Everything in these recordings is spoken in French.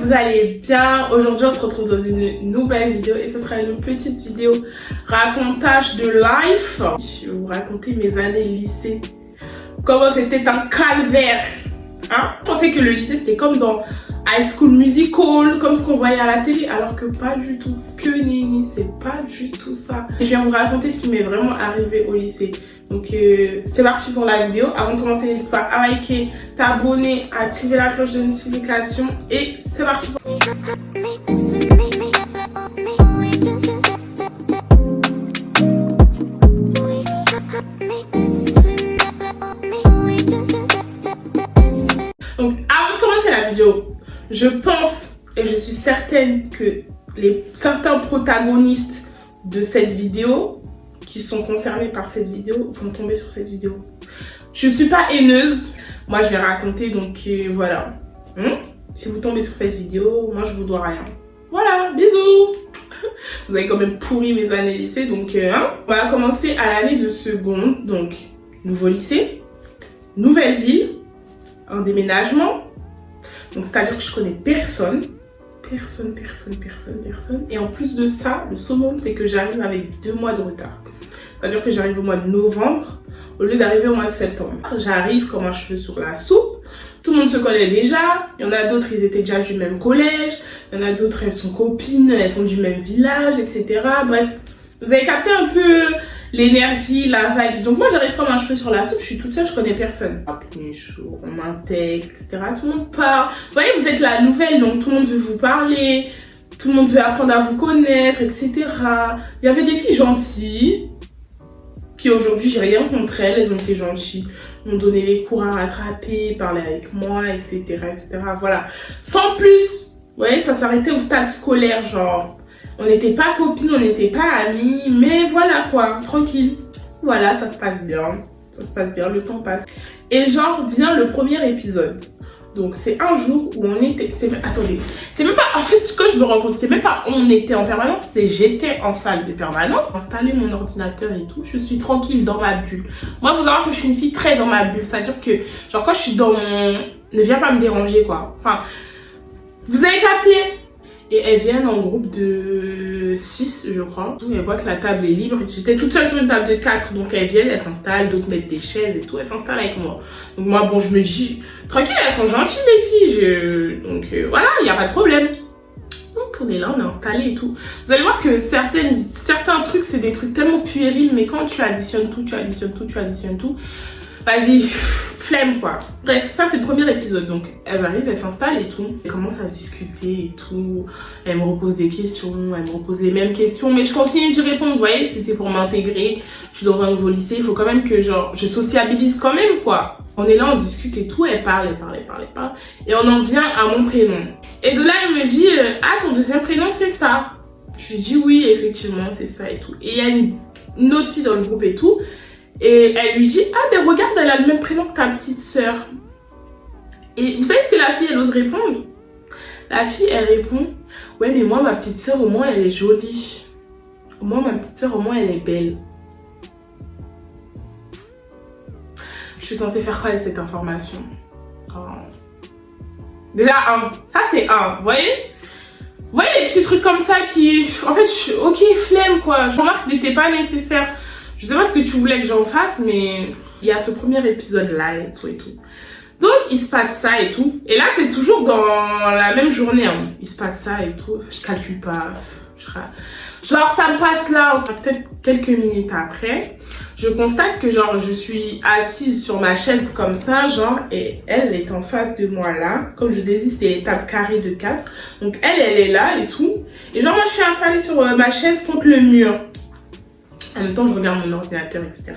vous allez bien. Aujourd'hui on se retrouve dans une nouvelle vidéo et ce sera une petite vidéo racontage de life. Je vais vous raconter mes années lycée, comment c'était un calvaire. Je pensais que le lycée c'était comme dans High School Musical, comme ce qu'on voyait à la télé, alors que pas du tout, que nenni, c'est pas du tout ça. Je viens vous raconter ce qui m'est vraiment arrivé au lycée. Donc c'est parti pour la vidéo. Avant de commencer, n'hésite pas à liker, t'abonner, à activer la cloche de notification et c'est parti. Donc avant de commencer la vidéo, je pense et je suis certaine que certains protagonistes de cette vidéo qui sont concernés par cette vidéo vont tomber sur cette vidéo. Je ne suis pas haineuse, moi je vais raconter, donc voilà. Si vous tombez sur cette vidéo, moi je vous dois rien. Voilà, bisous. Vous avez quand même pourri mes années lycée, donc on va commencer à l'année de seconde, donc nouveau lycée, nouvelle ville, un déménagement. Donc c'est-à-dire que je connais personne. Et en plus de ça, le summum, c'est que j'arrive avec 2 mois de retard. C'est-à-dire que j'arrive au mois de novembre au lieu d'arriver au mois de septembre. J'arrive comme un cheveu sur la soupe. Tout le monde se connaît déjà. Il y en a d'autres, ils étaient déjà du même collège. Il y en a d'autres, elles sont copines, elles sont du même village, etc. Bref, vous avez capté un peu l'énergie, la vibe. Donc moi, j'arrive comme un cheveu sur la soupe. Je suis toute seule, je connais personne. On m'intègre, etc. Tout le monde parle. Vous voyez, vous êtes la nouvelle, donc tout le monde veut vous parler. Tout le monde veut apprendre à vous connaître, etc. Il y avait des filles gentilles qui aujourd'hui, j'ai rien contre elles. Elles ont été gentilles, m'ont donné les cours à rattraper, parlaient avec moi, etc. Voilà. Sans plus, vous voyez, ça s'arrêtait au stade scolaire, genre. On n'était pas copines, on n'était pas amies, mais voilà quoi, tranquille. Voilà, ça se passe bien. Ça se passe bien, le temps passe. Et genre, vient le premier épisode. Donc c'est un jour où on était... Attendez, c'est même pas... En fait, quand je me rends compte, c'est même pas on était en permanence, c'est j'étais en salle de permanence. J'ai installé mon ordinateur et tout, je suis tranquille dans ma bulle. Moi, il faut savoir que je suis une fille très dans ma bulle. C'est-à-dire que, genre, quand je suis dans mon... Ne viens pas me déranger, quoi. Enfin, vous avez capté? Et elles viennent en groupe de 6, je crois. Elles voient que la table est libre. J'étais toute seule sur une table de 4. Donc elles viennent, elles s'installent, d'autres mettent des chaises et tout. Elles s'installent avec moi. Donc moi, bon, je me dis, tranquille, elles sont gentilles les filles. Donc voilà, il n'y a pas de problème. Donc on est là, on est installés et tout. Vous allez voir que certains trucs, c'est des trucs tellement puérils. Mais quand tu additionnes tout, vas-y, flemme quoi. Bref, ça c'est le premier épisode. Donc elles arrivent, elles s'installent et tout. Elles commencent à discuter et tout. Elles me reposent des questions, elles me reposent les mêmes questions. Mais je continue d'y répondre, vous voyez, c'était pour m'intégrer. Je suis dans un nouveau lycée, il faut quand même que genre je sociabilise quand même quoi. On est là, on discute et tout, elles parlent. Et on en vient à mon prénom. Et de là, elle me dit, ah ton deuxième prénom c'est ça. Je lui dis oui, effectivement, c'est ça et tout. Et il y a une autre fille dans le groupe et tout. Et elle lui dit, ah mais regarde, elle a le même prénom que ta petite sœur. Et vous savez ce que la fille elle ose répondre? La fille elle répond, ouais mais moi ma petite sœur au moins elle est jolie. Au moins ma petite sœur au moins elle est belle. Je suis censée faire quoi avec cette information? Déjà ça c'est un, vous voyez? Vous voyez les petits trucs comme ça qui, en fait ok flemme quoi. Je remarque que n'était pas nécessaire. Je sais pas ce que tu voulais que j'en fasse, mais il y a ce premier épisode-là et tout. Donc, il se passe ça et tout. Et là, c'est toujours dans la même journée. Il se passe ça et tout. Je calcule pas. Genre, ça me passe là, peut-être quelques minutes après. Je constate que, genre, je suis assise sur ma chaise comme ça, genre, et elle est en face de moi là. Comme je vous ai dit, c'est les tables carrées de 4. Donc, elle est là et tout. Et genre, moi, je suis affalée sur ma chaise contre le mur. En même temps, je regarde mon ordinateur, etc.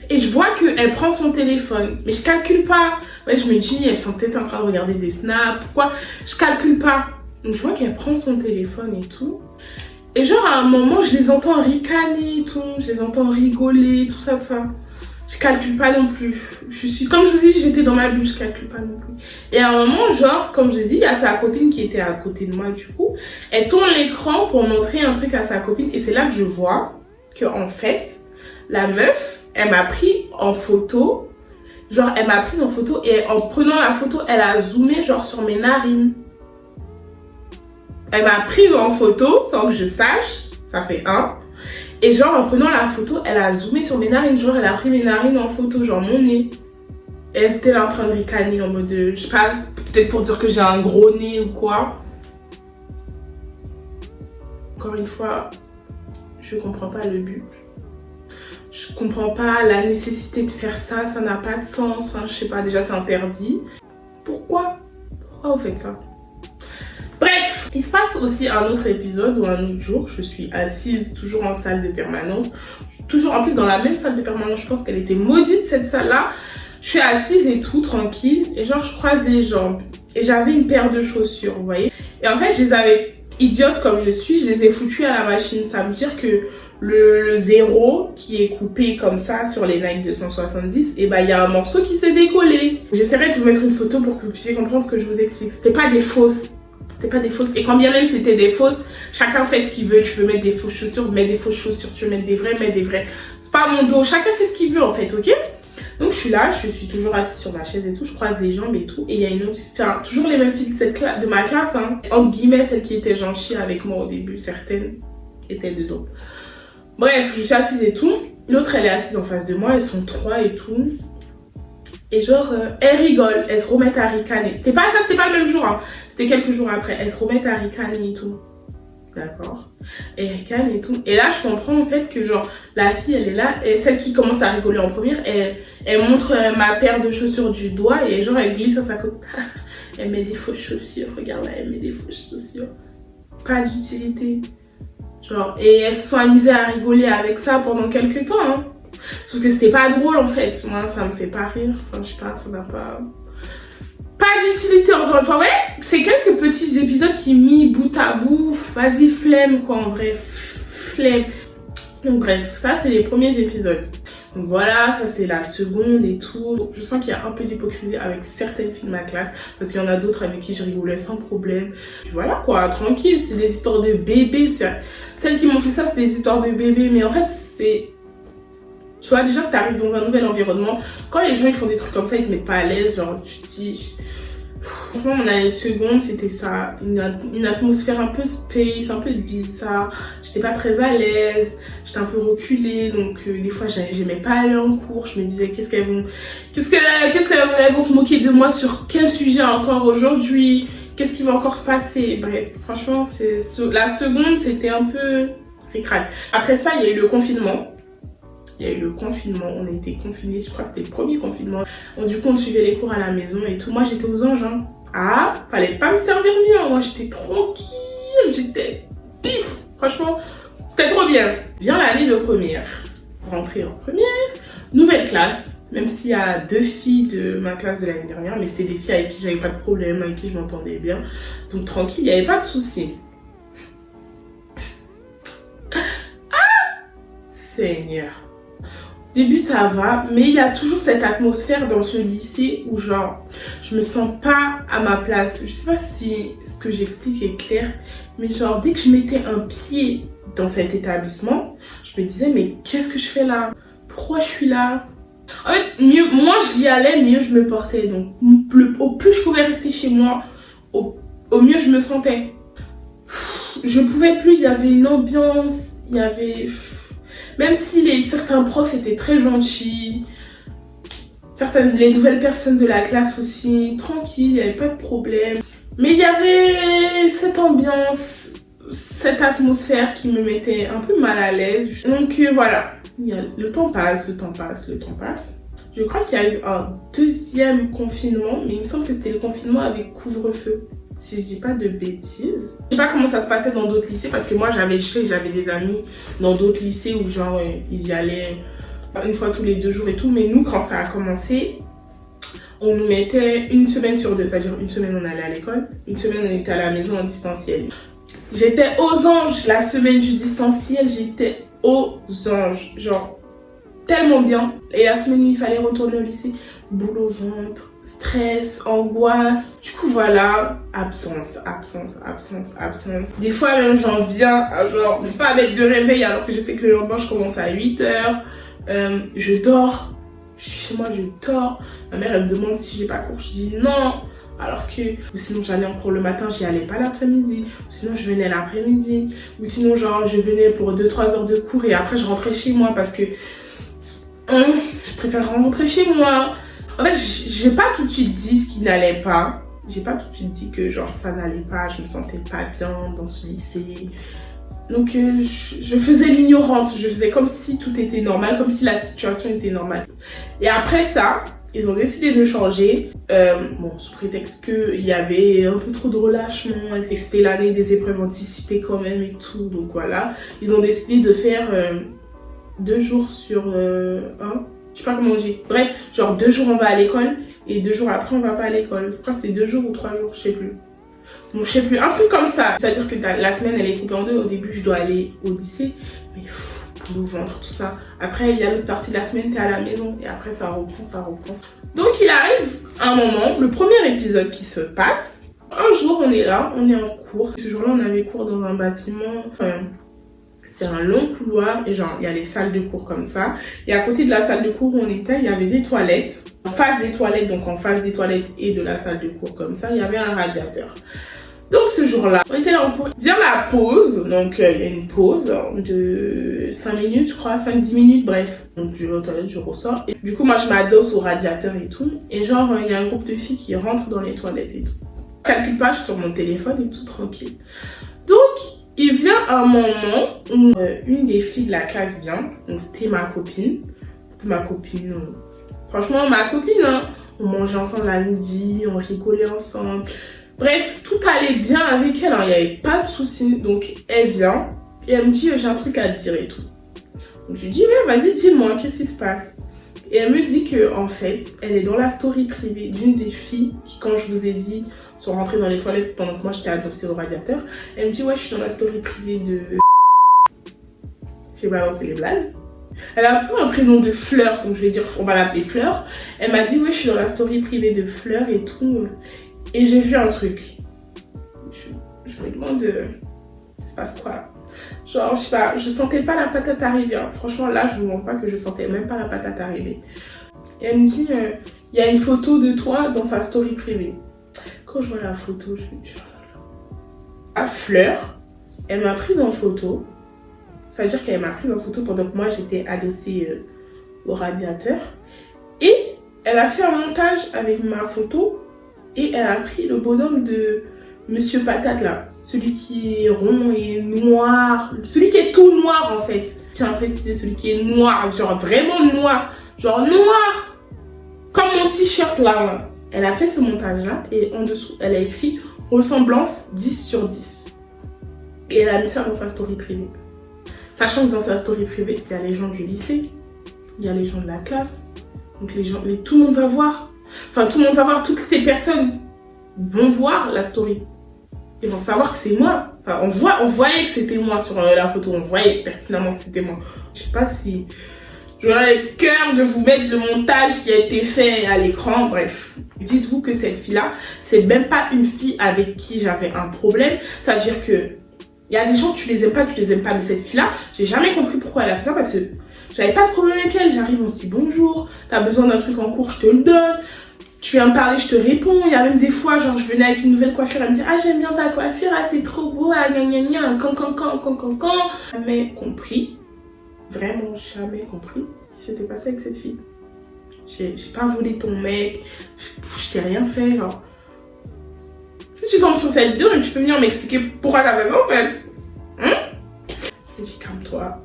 Et je vois qu'elle prend son téléphone. Mais je calcule pas. Ouais, je me dis, elles sont peut-être en train de regarder des snaps. Pourquoi? Je calcule pas. Donc, je vois qu'elle prend son téléphone et tout. Et genre, à un moment, je les entends ricaner et tout. Je les entends rigoler, tout ça. Je calcule pas non plus. Je suis, comme je vous dis, j'étais dans ma bulle, je calcule pas non plus. Et à un moment, genre, comme je dis, il y a sa copine qui était à côté de moi, du coup. Elle tourne l'écran pour montrer un truc à sa copine. Et c'est là que je vois que en fait, la meuf, elle m'a pris en photo. Genre, elle m'a pris en photo et en prenant la photo, elle a zoomé genre sur mes narines. Elle m'a pris en photo sans que je sache, ça fait 1. Et genre en prenant la photo, elle a zoomé sur mes narines, genre elle a pris mes narines en photo, genre mon nez. Et elle était là en train de ricaner en mode, je sais pas, peut-être pour dire que j'ai un gros nez ou quoi. Encore une fois, je comprends pas le but. Je comprends pas la nécessité de faire ça, ça n'a pas de sens. Enfin, je sais pas, déjà c'est interdit. Pourquoi vous faites ça? Bref, il se passe aussi un autre épisode ou un autre jour. Je suis assise toujours en salle de permanence. Toujours en plus dans la même salle de permanence. Je pense qu'elle était maudite cette salle-là. Je suis assise et tout, tranquille. Et genre, je croise les jambes. Et j'avais une paire de chaussures, vous voyez. Et en fait, je les avais, idiote comme je suis, je les ai foutues à la machine. Ça veut dire que le zéro qui est coupé comme ça sur les Nike 270, et bah il y a un morceau qui s'est décollé. J'essaierai de vous mettre une photo pour que vous puissiez comprendre ce que je vous explique. C'était pas des fausses. C'était pas des fausses. Et quand bien même c'était des fausses, chacun fait ce qu'il veut. Tu veux mettre des fausses chaussures, mets des fausses chaussures. Tu veux mettre des vraies, mets des vraies. C'est pas mon dos. Chacun fait ce qu'il veut en fait, ok? Donc je suis là, je suis toujours assise sur ma chaise et tout, je croise les jambes et tout. Et il y a une autre, enfin toujours les mêmes filles de ma classe, hein. Entre guillemets, celles qui étaient gentilles avec moi au début, certaines étaient dedans. Bref, je suis assise et tout. L'autre, elle est assise en face de moi, elles sont 3 et tout. Et genre, elles rigolent, elles se remettent à ricaner. C'était pas ça, c'était pas le même jour, hein. C'était quelques jours après. Elles se remettent à ricaner et tout. D'accord. Et elle ricane et tout. Et là, je comprends en fait que genre, la fille, elle est là. Et celle qui commence à rigoler en première, elle montre ma paire de chaussures du doigt. Et genre, elle glisse à sa côte. Elle met des fausses chaussures. Regarde là, elle met des fausses chaussures. Pas d'utilité. Genre, et elles se sont amusées à rigoler avec ça pendant quelques temps, hein. Sauf que c'était pas drôle en fait. Moi, ça me fait pas rire. Enfin, je sais pas, ça n'a pas d'utilité encore une fois. Ouais, c'est quelques petits épisodes qui mis bout à bout. Vas-y, flemme quoi, en vrai. Flemme. Donc, bref, ça, c'est les premiers épisodes. Donc voilà, ça c'est la seconde et tout. Je sens qu'il y a un peu d'hypocrisie avec certaines filles de ma classe. Parce qu'il y en a d'autres avec qui je rigolais sans problème. Puis voilà quoi, tranquille, c'est des histoires de bébés. Celles qui m'ont fait ça, c'est des histoires de bébés. Mais en fait, c'est... Tu vois, déjà que tu arrives dans un nouvel environnement. Quand les gens ils font des trucs comme ça, ils te mettent pas à l'aise. Genre, tu te dis... Franchement, mon année seconde, c'était ça. Une atmosphère un peu space, un peu bizarre. J'étais pas très à l'aise. J'étais un peu reculée. Donc, des fois, j'aimais pas aller en cours. Je me disais, qu'est-ce qu'elles vont se moquer de moi sur quel sujet encore aujourd'hui? Qu'est-ce qui va encore se passer? Bref, franchement, la seconde, c'était un peu ric-rac. Après ça, il y a eu le confinement. On a été confinés, je crois que c'était le premier confinement. Donc, du coup, on suivait les cours à la maison et tout. Moi, j'étais aux anges, hein. Ah, fallait pas me servir mieux, hein. Moi, j'étais tranquille, j'étais pisse. Franchement, c'était trop bien. Vient l'année de première. Rentrée en première, nouvelle classe. Même s'il y a 2 filles de ma classe de l'année dernière, mais c'était des filles avec qui j'avais pas de problème, avec qui je m'entendais bien. Donc, tranquille, il n'y avait pas de soucis. Ah, Seigneur. Début ça va, mais il y a toujours cette atmosphère dans ce lycée où genre je me sens pas à ma place. Je sais pas si ce que j'explique est clair, mais genre dès que je mettais un pied dans cet établissement, je me disais mais qu'est-ce que je fais là? Pourquoi je suis là? En fait, moins j'y allais, mieux je me portais. Donc au plus je pouvais rester chez moi, au mieux je me sentais. Je pouvais plus, il y avait une ambiance, il y avait... Même si certains profs étaient très gentils, les nouvelles personnes de la classe aussi, tranquille, il n'y avait pas de problème. Mais il y avait cette ambiance, cette atmosphère qui me mettait un peu mal à l'aise. Donc voilà, le temps passe. Je crois qu'il y a eu un deuxième confinement, mais il me semble que c'était le confinement avec couvre-feu. Si je dis pas de bêtises. Je sais pas comment ça se passait dans d'autres lycées parce que moi j'avais des amis dans d'autres lycées où genre ils y allaient une fois tous les 2 jours et tout. Mais nous quand ça a commencé, on nous mettait une semaine sur 2. C'est-à-dire une semaine on allait à l'école, une semaine on était à la maison en distanciel. J'étais aux anges la semaine du distanciel, j'étais aux anges. Genre tellement bien. Et la semaine où il fallait retourner au lycée, boule au ventre, stress, angoisse. Du coup voilà, absence. Des fois même j'en viens à genre ne pas mettre de réveil alors que je sais que le lendemain je commence à 8h. Je dors. Je suis chez moi, je dors. Ma mère elle me demande si j'ai pas cours. Je dis non. Alors que, ou sinon j'allais en cours le matin, j'y allais pas l'après-midi, ou sinon je venais l'après-midi, ou sinon genre je venais pour 2-3 heures de cours et après je rentrais chez moi parce que je préfère rentrer chez moi. En fait, j'ai pas tout de suite dit ce qui n'allait pas. J'ai pas tout de suite dit que genre ça n'allait pas, je me sentais pas bien dans ce lycée. Donc je faisais l'ignorante, je faisais comme si tout était normal, comme si la situation était normale. Et après ça, ils ont décidé de changer, bon, sous prétexte qu'il y avait un peu trop de relâchement, et que c'était l'année des épreuves anticipées quand même et tout, donc voilà. Ils ont décidé de faire 2 jours sur 1, je sais pas comment on dit. Bref, genre 2 jours on va à l'école et 2 jours après on va pas à l'école. Je crois que c'était 2 jours ou 3 jours, je sais plus. Bon, je sais plus, un truc comme ça. C'est-à-dire que la semaine elle est coupée en 2. Au début je dois aller au lycée, mais pour le ventre, tout ça. Après il y a l'autre partie de la semaine, t'es à la maison et après ça reprend, ça reprend. Donc il arrive un moment, le premier épisode qui se passe. Un jour on est là, on est en cours. Ce jour-là on avait cours dans un bâtiment. C'est un long couloir et genre il y a les salles de cours comme ça. Et à côté de la salle de cours où on était, il y avait des toilettes. En face des toilettes, donc en face des toilettes et de la salle de cours comme ça, il y avait un radiateur. Donc ce jour-là, on était là en cours. Vient la pause, donc il y a une pause de 5 minutes, je crois, 5-10 minutes, bref. Donc je vais aux toilettes, je ressors. Et du coup, moi je m'adosse au radiateur et tout. Et genre, il y a un groupe de filles qui rentrent dans les toilettes et tout. Je calcule pas, je suis sur mon téléphone et tout, tranquille. Donc, il vient un moment où une des filles de la classe vient, donc c'était ma copine. Franchement, ma copine, hein. On mangeait ensemble à midi, on rigolait ensemble. Bref, tout allait bien avec elle, hein. Il n'y avait pas de soucis. Donc, elle vient et elle me dit, j'ai un truc à te dire et tout. Donc, je lui dis, mais vas-y, dis-moi, qu'est-ce qui se passe? Et elle me dit que en fait, elle est dans la story privée d'une des filles qui, quand je vous ai dit, sont rentrées dans les toilettes pendant que moi j'étais adossée au radiateur. Elle me dit, ouais, je suis dans la story privée de... J'ai balancé les blazes. Elle a un peu un prénom de Fleur, donc je vais dire, on va l'appeler Fleur. Elle m'a dit, ouais, je suis dans la story privée de Fleur et tout. Et j'ai vu un truc. Je me demande, il se passe quoi? Genre, je sais pas, je sentais pas la patate arriver. Hein. Franchement, là, je vous montre pas que je sentais même pas la patate arriver. Et elle me dit, il y a une photo de toi dans sa story privée. Quand je vois la photo, je me dis, à Fleur, elle m'a prise en photo. Ça veut dire qu'elle m'a prise en photo pendant que moi, j'étais adossée au radiateur. Et elle a fait un montage avec ma photo. Et elle a pris le bonhomme de Monsieur Patate là. Celui qui est rond et noir. Celui qui est tout noir en fait. Tiens à préciser, celui qui est noir. Genre vraiment noir. Genre noir. Comme mon t-shirt là. Elle a fait ce montage là. Et en dessous, elle a écrit ressemblance 10 sur 10. Et elle a mis ça dans sa story privée. Sachant que dans sa story privée, il y a les gens du lycée. Il y a les gens de la classe. Donc tout le monde va voir. Enfin, tout le monde va voir, toutes ces personnes vont voir la story. Ils vont savoir que c'est moi. Enfin, on voyait que c'était moi sur la photo. On voyait pertinemment que c'était moi. Je sais pas si j'aurais le cœur de vous mettre le montage qui a été fait à l'écran. Bref, dites-vous que cette fille-là, c'est même pas une fille avec qui j'avais un problème. C'est-à-dire que il y a des gens, tu les aimes pas. Mais cette fille-là, j'ai jamais compris pourquoi elle a fait ça parce que j'avais pas de problème avec elle. J'arrive, on se dit bonjour. T'as besoin d'un truc en cours, je te le donne. Tu viens me parler, je te réponds. Il y a même des fois, genre, je venais avec une nouvelle coiffure, elle me dit, ah, j'aime bien ta coiffure, ah, c'est trop beau, ah, gna gna gna, can. Jamais compris, vraiment jamais compris ce qui s'était passé avec cette fille. J'ai pas volé ton mec, je t'ai rien fait, genre. Si tu tombes sur cette vidéo, tu peux venir m'expliquer pourquoi t'as fait ça en fait. Hein? J'ai dit, calme-toi.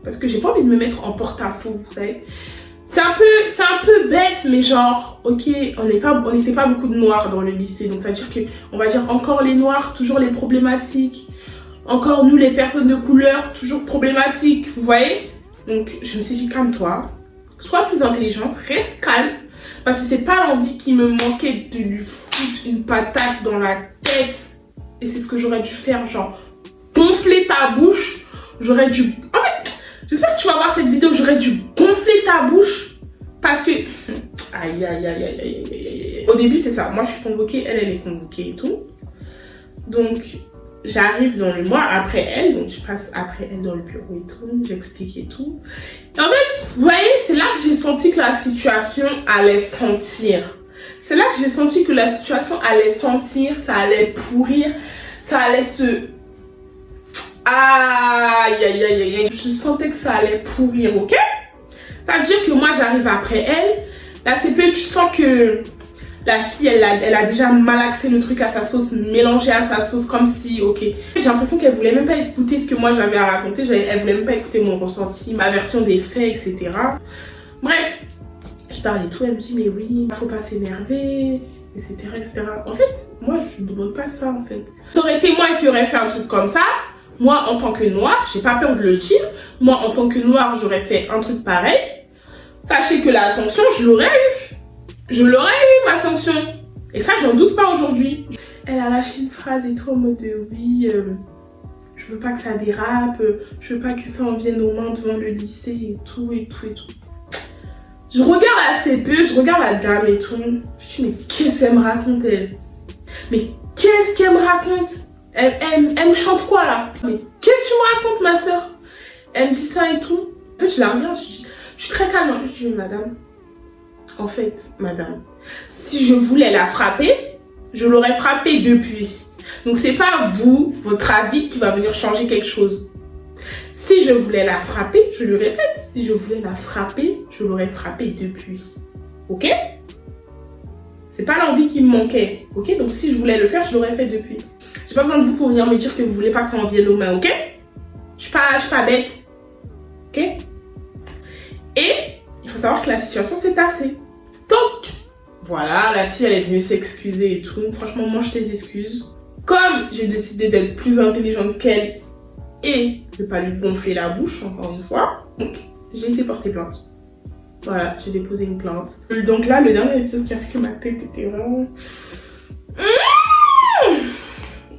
Parce que j'ai pas envie de me mettre en porte-à-faux, vous savez. C'est un peu bête, mais genre, ok, on n'était pas beaucoup de noirs dans le lycée. Donc ça veut dire que, on va dire encore les noirs, toujours les problématiques. Encore nous, les personnes de couleur, toujours problématiques, vous voyez? Donc je me suis dit, calme-toi. Sois plus intelligente, reste calme. Parce que c'est pas l'envie qui me manquait de lui foutre une patate dans la tête. Et c'est ce que j'aurais dû faire, genre, gonfler ta bouche. J'aurais dû... En fait, j'espère que tu vas voir cette vidéo, j'aurais dû gonfler ta bouche. Parce que... Aïe. Au début, c'est ça. Moi, je suis convoquée, elle est convoquée et tout. Donc, j'arrive dans le mois après elle. Donc, je passe après elle dans le bureau et tout. J'explique et tout. Et en fait, vous voyez, c'est là que j'ai senti que la situation allait sentir. C'est là que j'ai senti que la situation allait sentir, ça allait pourrir, ça allait se... Aïe, aïe, aïe, aïe. Je sentais que ça allait pourrir, ok? Ça veut dire que moi, j'arrive après elle. La CP, tu sens que la fille, elle a déjà malaxé le truc à sa sauce, mélangé à sa sauce, comme si, ok. J'ai l'impression qu'elle voulait même pas écouter ce que moi j'avais à raconter. Elle voulait même pas écouter mon ressenti, ma version des faits, etc. Bref, je parlais tout, elle me dit, mais oui, faut pas s'énerver, etc., etc. En fait, moi, je ne demande pas ça, en fait. Ça aurait été moi qui aurais fait un truc comme ça. Moi, en tant que noire, j'ai pas peur de le dire. Moi, en tant que noire, j'aurais fait un truc pareil. Sachez que la sanction, je l'aurais eu. Je l'aurais eu, ma sanction. Et ça, j'en doute pas aujourd'hui. Elle a lâché une phrase et tout en mode de oui, je veux pas que ça dérape, je veux pas que ça en vienne aux mains devant le lycée et tout, et tout, et tout. Je regarde la CPE, je regarde la dame et tout. Je dis, mais qu'est-ce qu'elle me raconte, elle? Mais qu'est-ce qu'elle me raconte? Elle me chante quoi là? Mais qu'est-ce que tu me racontes, ma soeur? Elle me dit ça et tout. En fait, je la regarde, je suis très calme. Je dis, madame, en fait, madame, si je voulais la frapper, je l'aurais frappée depuis. Donc, c'est pas vous, votre avis, qui va venir changer quelque chose. Si je voulais la frapper, je le répète, si je voulais la frapper, je l'aurais frappée depuis. Ok? C'est pas l'envie qui me manquait. Ok? Donc, si je voulais le faire, je l'aurais fait depuis. J'ai pas besoin de vous pour venir me dire que vous voulez pas que ça en vienne aux mains, ok? Je suis pas bête. Ok? Et il faut savoir que la situation s'est tassée. Donc, voilà, la fille, elle est venue s'excuser et tout. Franchement, moi, je les excuse. Comme j'ai décidé d'être plus intelligente qu'elle et de pas lui gonfler la bouche, encore une fois, donc j'ai été porter plainte. Voilà, j'ai déposé une plainte. Donc là, le dernier épisode qui a fait que ma tête était vraiment...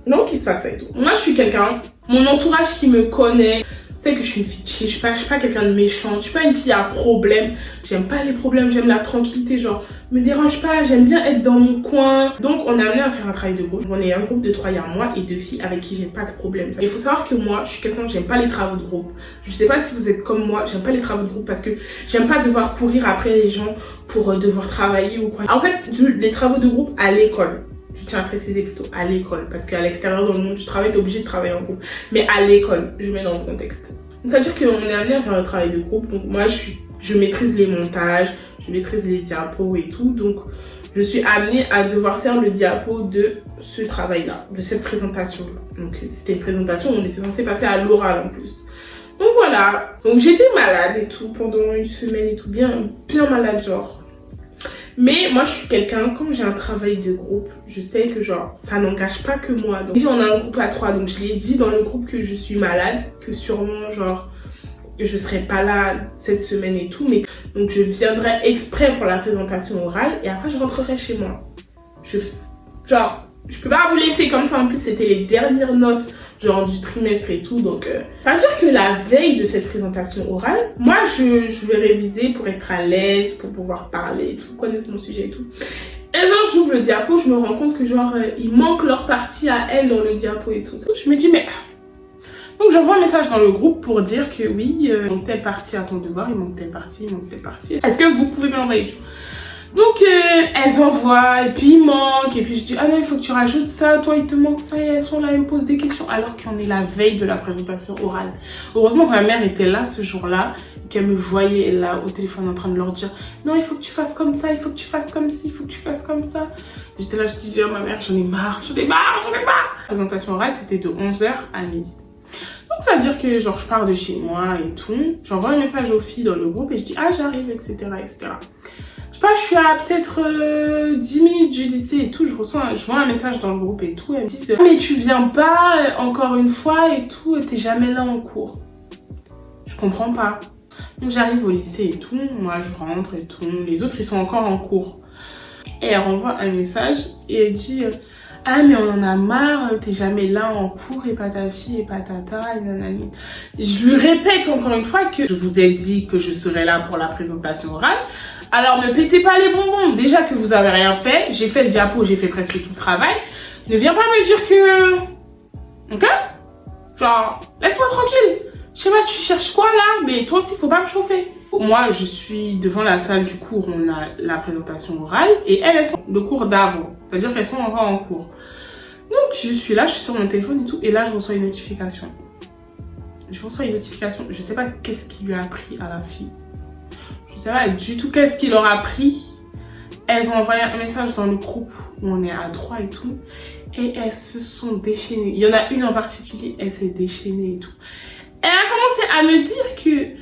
Non, qu'il se passe ça et tout. Moi, je suis quelqu'un, mon entourage qui me connaît, sait que je suis une fille chill, je suis pas quelqu'un de méchant, je suis pas une fille à problème. J'aime pas les problèmes, j'aime la tranquillité, genre, me dérange pas, j'aime bien être dans mon coin. Donc, on est amené à faire un travail de groupe. On est un groupe de 3, il y a moi et 2 filles avec qui j'ai pas de problème. Il faut savoir que moi, je suis quelqu'un, j'aime pas les travaux de groupe. Je sais pas si vous êtes comme moi, j'aime pas les travaux de groupe parce que j'aime pas devoir courir après les gens pour devoir travailler ou quoi. En fait, les travaux de groupe à l'école. Je tiens à préciser plutôt à l'école, parce qu'à l'extérieur, dans le monde du travail, t'es obligé de travailler en groupe. Mais à l'école, je mets dans le contexte. Donc, ça veut dire qu'on est amené à faire un travail de groupe. Donc moi, je maîtrise les montages, je maîtrise les diapos et tout. Donc, je suis amenée à devoir faire le diapo de ce travail-là, de cette présentation-là. Donc, c'était une présentation où on était censé passer à l'oral en plus. Donc voilà. Donc, j'étais malade et tout pendant une semaine et tout, bien malade, genre. Mais moi, je suis quelqu'un, comme j'ai un travail de groupe, je sais que genre, ça n'engage pas que moi. Donc, on a un groupe à 3, donc je l'ai dit dans le groupe que je suis malade, que sûrement, genre, je serai pas là cette semaine et tout, mais donc je viendrai exprès pour la présentation orale et après je rentrerai chez moi. Genre, je peux pas vous laisser comme ça, en plus c'était les dernières notes genre du trimestre et tout, donc ça veut dire que la veille de cette présentation orale, moi je vais réviser pour être à l'aise, pour pouvoir parler et tout, connaître mon sujet et tout. Et genre j'ouvre le diapo, je me rends compte que genre il manque leur partie à elle dans le diapo et tout. Je me dis mais... Donc j'envoie un message dans le groupe pour dire que oui, il manque telle partie à ton devoir, il manque telle partie, il manque telle partie. Est-ce que vous pouvez me l'envoyer? Donc elles envoient et puis il manque et puis je dis ah non il faut que tu rajoutes ça, toi il te manque ça et elles sont là, elles me posent des questions alors qu'on est la veille de la présentation orale. Heureusement que ma mère était là ce jour-là, qu'elle me voyait là au téléphone en train de leur dire non il faut que tu fasses comme ça, il faut que tu fasses comme ci, il faut que tu fasses comme ça. J'étais là, je disais à ma mère j'en ai marre. La présentation orale c'était de 11h à midi. Donc ça veut dire que genre je pars de chez moi et tout, j'envoie un message aux filles dans le groupe et je dis ah j'arrive etc etc. Je sais pas, je suis à peut-être 10 minutes du lycée et tout, je vois un message dans le groupe et tout, elles me disent mais tu viens pas encore une fois et tout, t'es jamais là en cours. Je comprends pas. Donc j'arrive au lycée et tout, moi je rentre et tout, les autres ils sont encore en cours. Et elle renvoie un message et elle dit ah mais on en a marre, t'es jamais là en cours et patati et patata et nanani. Je lui répète encore une fois que je vous ai dit que je serais là pour la présentation orale. Alors ne pétez pas les bonbons, déjà que vous avez rien fait, j'ai fait le diapo, j'ai fait presque tout le travail. Ne viens pas me dire que... Ok? Genre, laisse-moi tranquille. Je sais pas, tu cherches quoi là? Mais toi aussi faut pas me chauffer. Moi, je suis devant la salle du cours, on a la présentation orale et elles sont le cours d'avant, c'est-à-dire qu'elles sont encore en cours. Donc, je suis là, je suis sur mon téléphone et tout, et là, je reçois une notification. Je sais pas qu'est-ce qui lui a pris à la fille. Je sais pas du tout qu'est-ce qui leur a pris. Elles ont envoyé un message dans le groupe où on est à 3 et tout, et elles se sont déchaînées. Il y en a une en particulier, elle s'est déchaînée et tout. Elle a commencé à me dire que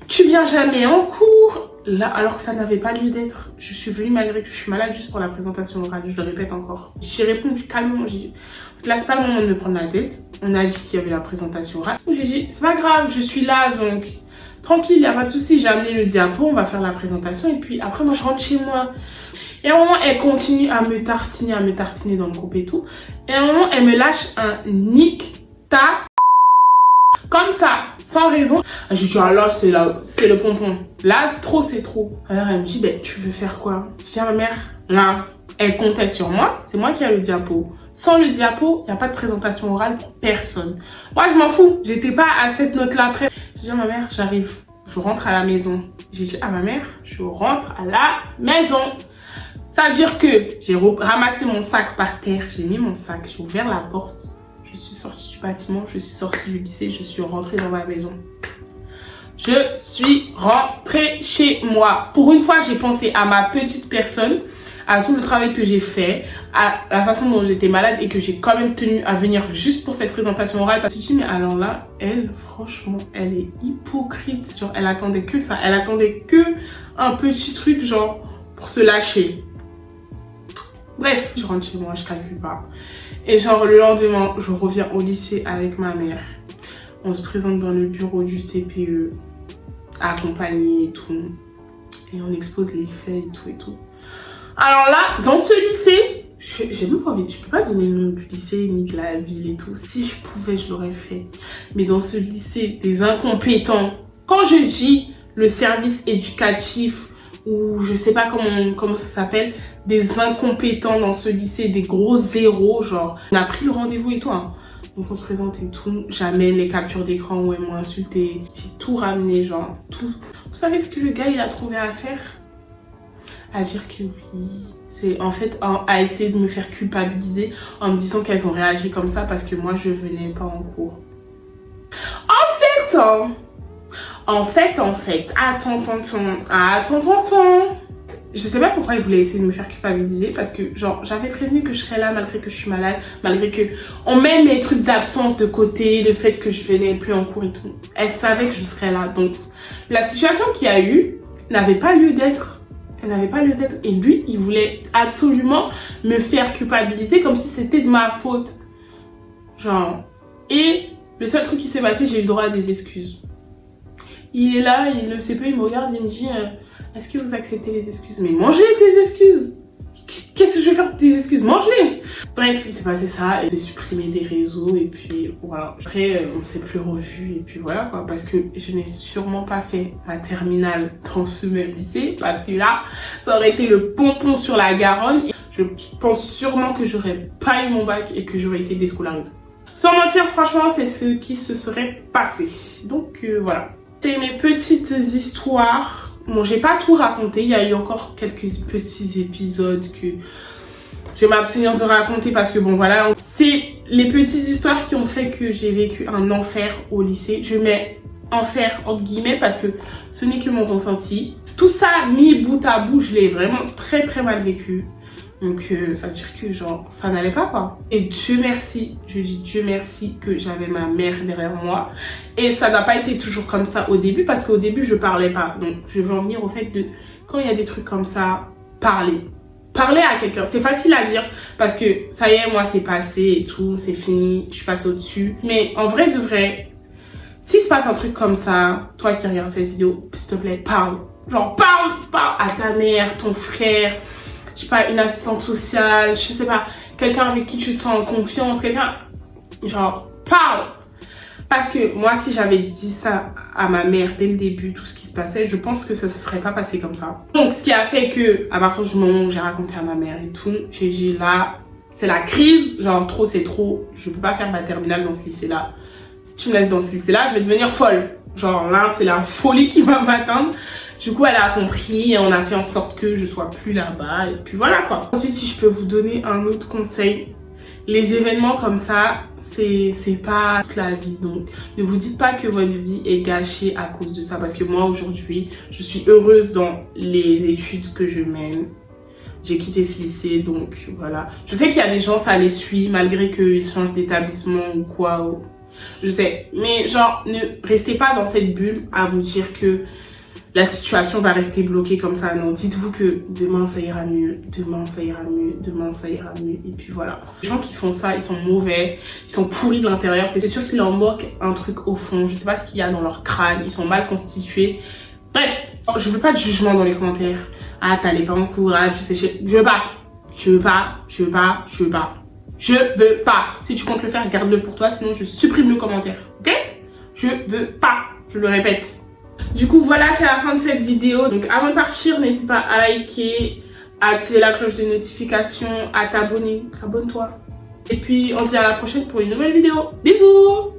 tu viens jamais en cours, là, alors que ça n'avait pas lieu d'être. Je suis venue malgré que je suis malade juste pour la présentation orale, je le répète encore. J'ai répondu calmement, j'ai dit, là c'est pas le moment de me prendre la tête. On a dit qu'il y avait la présentation orale. J'ai dit, c'est pas grave, je suis là, donc tranquille, y a pas de souci. J'ai amené le diapo, on va faire la présentation et puis après moi je rentre chez moi. Et à un moment, elle continue à me tartiner dans le groupe et tout. Et à un moment, elle me lâche un nique ta comme ça, sans raison. J'ai dit, ah là, c'est le pompon. Là, c'est trop. Alors, elle me dit, ben, tu veux faire quoi? Je dis à ma mère, là, elle comptait sur moi. C'est moi qui ai le diapo. Sans le diapo, il n'y a pas de présentation orale pour personne. Moi, je m'en fous. J'étais pas à cette note-là après. J'ai dit à ma mère, j'arrive. Je rentre à la maison. J'ai dit à ma mère, je rentre à la maison. Ça veut dire que j'ai ramassé mon sac par terre. J'ai mis mon sac. J'ai ouvert la porte. Je suis sortie du bâtiment, je suis sortie du lycée, je suis rentrée dans ma maison. Je suis rentrée chez moi. Pour une fois, j'ai pensé à ma petite personne, à tout le travail que j'ai fait, à la façon dont j'étais malade et que j'ai quand même tenu à venir juste pour cette présentation orale. Parce que je me suis dit, mais alors là, elle, franchement, elle est hypocrite. Genre, elle attendait que ça. Elle attendait que un petit truc, genre, pour se lâcher. Bref, je rentre chez moi, je calcule pas. Et genre le lendemain, je reviens au lycée avec ma mère. On se présente dans le bureau du CPE, accompagné et tout. Et on expose les faits et tout et tout. Alors là, dans ce lycée, j'ai même pas envie, je peux pas donner le nom du lycée ni de la ville et tout. Si je pouvais, je l'aurais fait. Mais dans ce lycée, des incompétents. Quand je dis le service éducatif, ou je sais pas comment ça s'appelle, des incompétents dans ce lycée, des gros zéros, genre, on a pris le rendez-vous et tout, hein. Donc on se présente et tout, j'amène les captures d'écran où elles m'ont insulté, j'ai tout ramené, genre, tout. Vous savez ce que le gars, il a trouvé à faire? À dire que oui, c'est en fait à essayer de me faire culpabiliser en me disant qu'elles ont réagi comme ça parce que moi, je venais pas en cours. En fait, attends. Je sais pas pourquoi il voulait essayer de me faire culpabiliser parce que genre j'avais prévenu que je serais là malgré que je suis malade, malgré que on met mes trucs d'absence de côté, le fait que je venais plus en cours et tout. Elle savait que je serais là, donc la situation qu'il y a eu n'avait pas lieu d'être. Elle n'avait pas lieu d'être et lui, il voulait absolument me faire culpabiliser comme si c'était de ma faute. Genre, et le seul truc qui s'est passé, j'ai eu le droit à des excuses. Il est là, le CPE, il me regarde et il me dit est-ce que vous acceptez les excuses? Mais mangez tes excuses! Qu'est-ce que je vais faire pour tes excuses? Mange-les! Bref, il s'est passé ça, j'ai supprimé des réseaux et puis voilà. Après, on s'est plus revus et puis voilà quoi. Parce que je n'ai sûrement pas fait ma terminale dans ce même lycée. Parce que là, ça aurait été le pompon sur la Garonne. Je pense sûrement que j'aurais pas eu mon bac et que j'aurais été déscolarisée. Sans mentir, franchement, c'est ce qui se serait passé. Donc voilà. C'est mes petites histoires. Bon, j'ai pas tout raconté. Il y a eu encore quelques petits épisodes que je vais m'abstenir de raconter parce que bon, voilà. C'est les petites histoires qui ont fait que j'ai vécu un enfer au lycée. Je mets enfer entre guillemets parce que ce n'est que mon ressenti. Tout ça mis bout à bout, je l'ai vraiment très très mal vécu. Donc ça veut dire que genre ça n'allait pas quoi. Et Dieu merci, je dis Dieu merci que j'avais ma mère derrière moi. Et ça n'a pas été toujours comme ça au début parce qu'au début je parlais pas. Donc je veux en venir au fait de quand il y a des trucs comme ça, parler. Parler à quelqu'un, c'est facile à dire parce que ça y est, moi c'est passé et tout, c'est fini, je suis passée au-dessus. Mais en vrai de vrai, s'il se passe un truc comme ça, toi qui regardes cette vidéo, s'il te plaît, parle. Genre parle à ta mère, ton frère, je sais pas, une assistante sociale, je sais pas, quelqu'un avec qui tu te sens en confiance, quelqu'un, genre, parle. Parce que moi, si j'avais dit ça à ma mère dès le début, tout ce qui se passait, je pense que ça se serait pas passé comme ça. Donc, ce qui a fait que, à partir du moment où j'ai raconté à ma mère et tout, j'ai dit là, c'est la crise, genre trop c'est trop, je peux pas faire ma terminale dans ce lycée-là. Si tu me laisses dans ce lycée-là, je vais devenir folle. Genre là, c'est la folie qui va m'attendre. Du coup, elle a compris et on a fait en sorte que je sois plus là-bas. Et puis voilà quoi. Ensuite, si je peux vous donner un autre conseil, les événements comme ça, c'est pas toute la vie. Donc, ne vous dites pas que votre vie est gâchée à cause de ça. Parce que moi, aujourd'hui, je suis heureuse dans les études que je mène. J'ai quitté ce lycée, donc voilà. Je sais qu'il y a des gens, ça les suit, malgré qu'ils changent d'établissement ou quoi. Je sais. Mais genre, ne restez pas dans cette bulle à vous dire que la situation va rester bloquée comme ça. Non, dites-vous que demain ça ira mieux, demain ça ira mieux, demain ça ira mieux. Et puis voilà. Les gens qui font ça, ils sont mauvais, ils sont pourris de l'intérieur. C'est sûr qu'il leur manque un truc au fond. Je sais pas ce qu'il y a dans leur crâne, ils sont mal constitués. Bref, je veux pas de jugement dans les commentaires. Ah, t'as les parents courage, je veux pas. Je veux pas. Si tu comptes le faire, garde-le pour toi, sinon je supprime le commentaire, ok? Je veux pas, je le répète. Du coup, voilà, c'est la fin de cette vidéo. Donc, avant de partir, n'hésite pas à liker, à activer la cloche de notification, à t'abonner. Abonne-toi. Et puis, on se dit à la prochaine pour une nouvelle vidéo. Bisous!